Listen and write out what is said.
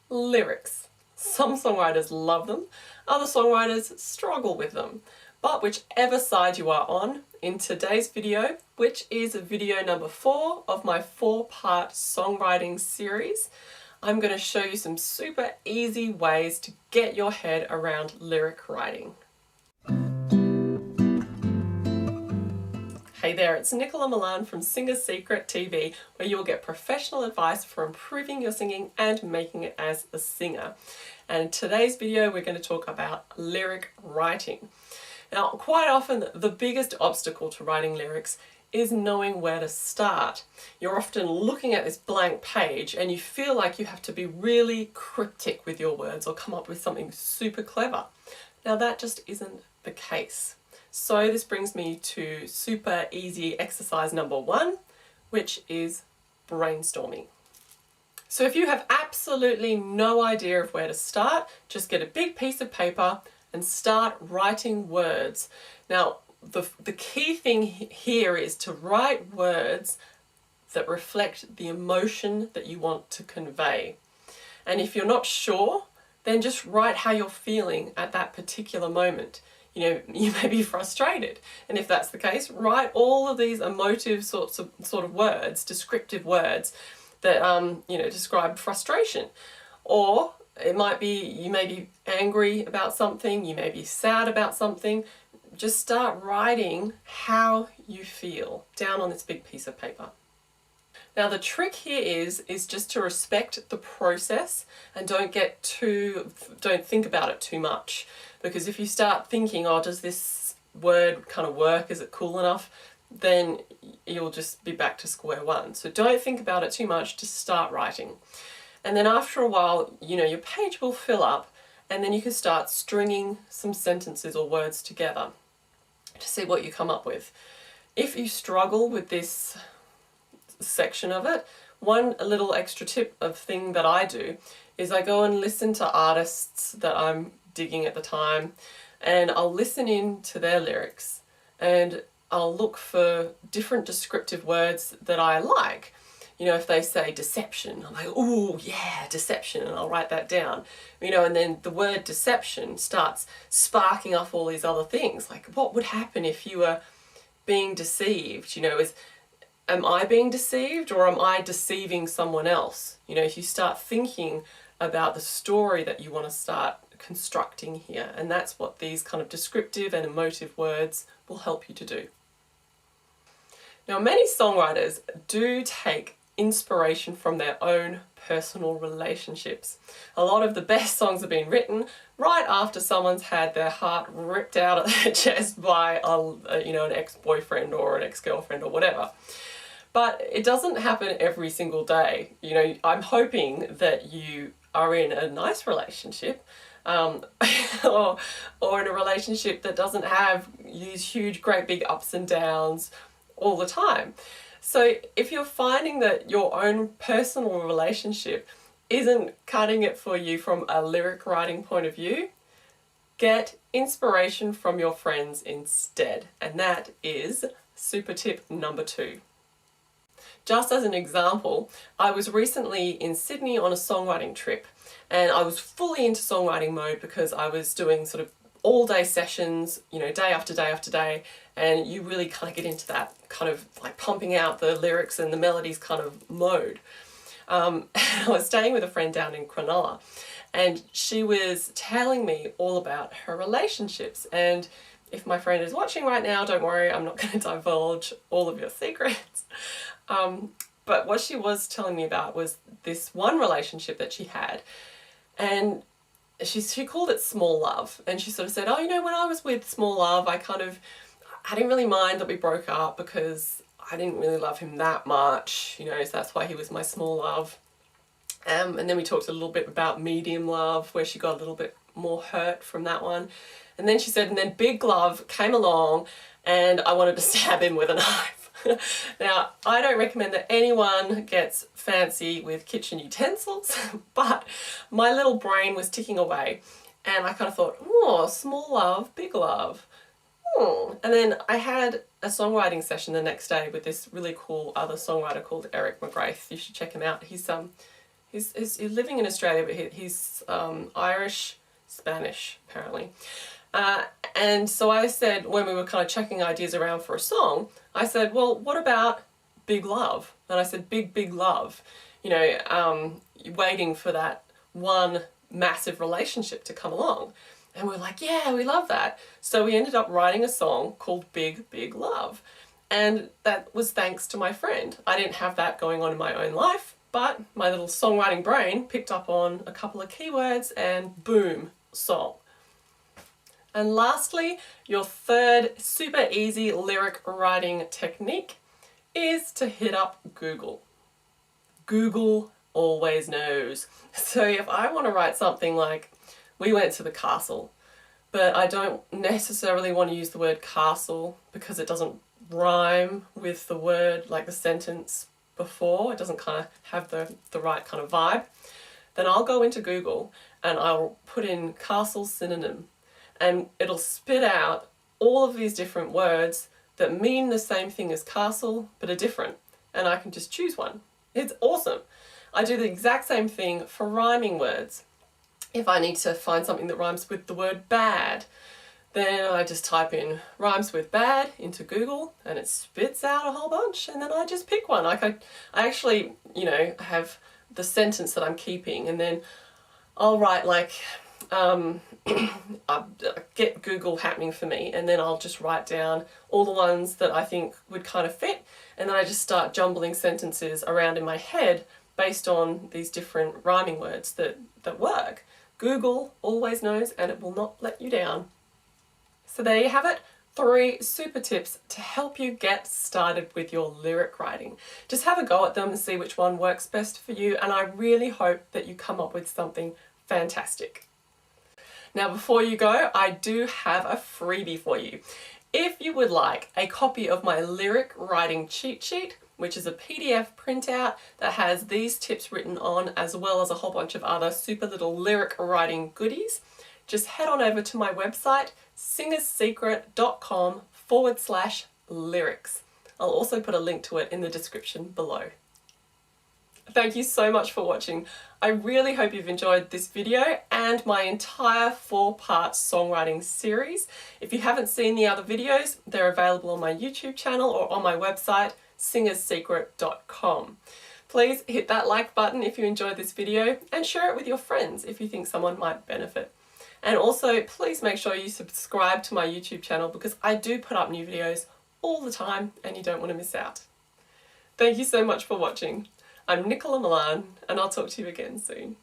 Lyrics. Some songwriters love them, other songwriters struggle with them. But whichever side you are on, in today's video, which is video number 4 of my 4-part songwriting series, I'm going to show you some super easy ways to get your head around lyric writing. Hey there, it's Nicola Milan from Singer's Secret TV, where you'll get professional advice for improving your singing and making it as a singer. And in today's video, we're going to talk about lyric writing. Now, quite often, the biggest obstacle to writing lyrics is knowing where to start. You're often looking at this blank page and you feel like you have to be really cryptic with your words or come up with something super clever. Now, that just isn't the case. So this brings me to super easy exercise number 1, which is brainstorming. So if you have absolutely no idea of where to start, just get a big piece of paper and start writing words. Now, the key thing here is to write words that reflect the emotion that you want to convey. And if you're not sure, then just write how you're feeling at that particular moment. You know, you may be frustrated, and if that's the case, write all of these emotive sort of words, descriptive words that describe frustration. Or it might be you may be angry about something, you may be sad about something. Just start writing how you feel down on this big piece of paper. Now the trick here is just to respect the process and don't think about it too much. Because if you start thinking, oh, does this word kind of work? Is it cool enough? Then you'll just be back to square one. So don't think about it too much, just start writing. And then after a while, your page will fill up, and then you can start stringing some sentences or words together to see what you come up with. If you struggle with this section of it, a little extra tip of thing that I do is I go and listen to artists that I'm digging at the time, and I'll listen in to their lyrics and I'll look for different descriptive words that I like. If they say deception, I'm like, oh yeah, deception, and I'll write that down. And then the word deception starts sparking off all these other things, like what would happen if you were being deceived? Am I being deceived, or am I deceiving someone else? If you start thinking about the story that you want to start constructing here, and that's what these kind of descriptive and emotive words will help you to do. Now, many songwriters do take inspiration from their own personal relationships. A lot of the best songs have been written right after someone's had their heart ripped out of their chest by an ex-boyfriend or an ex-girlfriend or whatever. But it doesn't happen every single day. I'm hoping that you are in a nice relationship, or in a relationship that doesn't have these huge, great big ups and downs all the time. So if you're finding that your own personal relationship isn't cutting it for you from a lyric writing point of view, get inspiration from your friends instead. And that is super tip number 2. Just as an example, I was recently in Sydney on a songwriting trip, and I was fully into songwriting mode because I was doing sort of all-day sessions, day after day after day, and you really kind of get into that kind of like pumping out the lyrics and the melodies kind of mode. I was staying with a friend down in Cronulla, and she was telling me all about her relationships. And if my friend is watching right now, don't worry, I'm not going to divulge all of your secrets. But what she was telling me about was this one relationship that she had, and she called it small love. And she sort of said, oh, when I was with small love, I didn't really mind that we broke up because I didn't really love him that much, so that's why he was my small love. And then we talked a little bit about medium love, where she got a little bit more hurt from that one. And then she said, and then big love came along and I wanted to stab him with a knife. Now, I don't recommend that anyone gets fancy with kitchen utensils, but my little brain was ticking away and I kind of thought, oh, small love, big love. And then I had a songwriting session the next day with this really cool other songwriter called Eric McGrath. You should check him out. He's He's living in Australia, but he's Irish, Spanish, apparently. And so I said, when we were kind of chucking ideas around for a song, I said, well, what about big love? And I said, big, big love. You know, waiting for that one massive relationship to come along. And we're like, yeah, we love that. So we ended up writing a song called Big, Big Love. And that was thanks to my friend. I didn't have that going on in my own life, but my little songwriting brain picked up on a couple of keywords and boom, song. And lastly, your third super easy lyric writing technique is to hit up Google. Google always knows. So if I want to write something like, we went to the castle, but I don't necessarily want to use the word castle because it doesn't rhyme with the word, like the sentence before, it doesn't kind of have the right kind of vibe, then I'll go into Google and I'll put in castle synonym, and it'll spit out all of these different words that mean the same thing as castle but are different, and I can just choose one. It's awesome. I do the exact same thing for rhyming words. If I need to find something that rhymes with the word bad, then I just type in rhymes with bad into Google and it spits out a whole bunch, and then I just pick one. Like I actually, you know, have the sentence that I'm keeping, and then I'll write like, I get Google happening for me, and then I'll just write down all the ones that I think would kind of fit, and then I just start jumbling sentences around in my head based on these different rhyming words that work. Google always knows, and it will not let you down. So there you have it, 3 super tips to help you get started with your lyric writing. Just have a go at them and see which one works best for you, and I really hope that you come up with something fantastic. Now before you go, I do have a freebie for you. If you would like a copy of my lyric writing cheat sheet, which is a PDF printout that has these tips written on, as well as a whole bunch of other super little lyric writing goodies, just head on over to my website, singersecret.com/lyrics. I'll also put a link to it in the description below. Thank you so much for watching. I really hope you've enjoyed this video and my entire 4-part songwriting series. If you haven't seen the other videos, they're available on my YouTube channel or on my website, singersecret.com. Please hit that like button if you enjoyed this video, and share it with your friends if you think someone might benefit. And also please make sure you subscribe to my YouTube channel, because I do put up new videos all the time and you don't want to miss out. Thank you so much for watching. I'm Nicola Milan, and I'll talk to you again soon.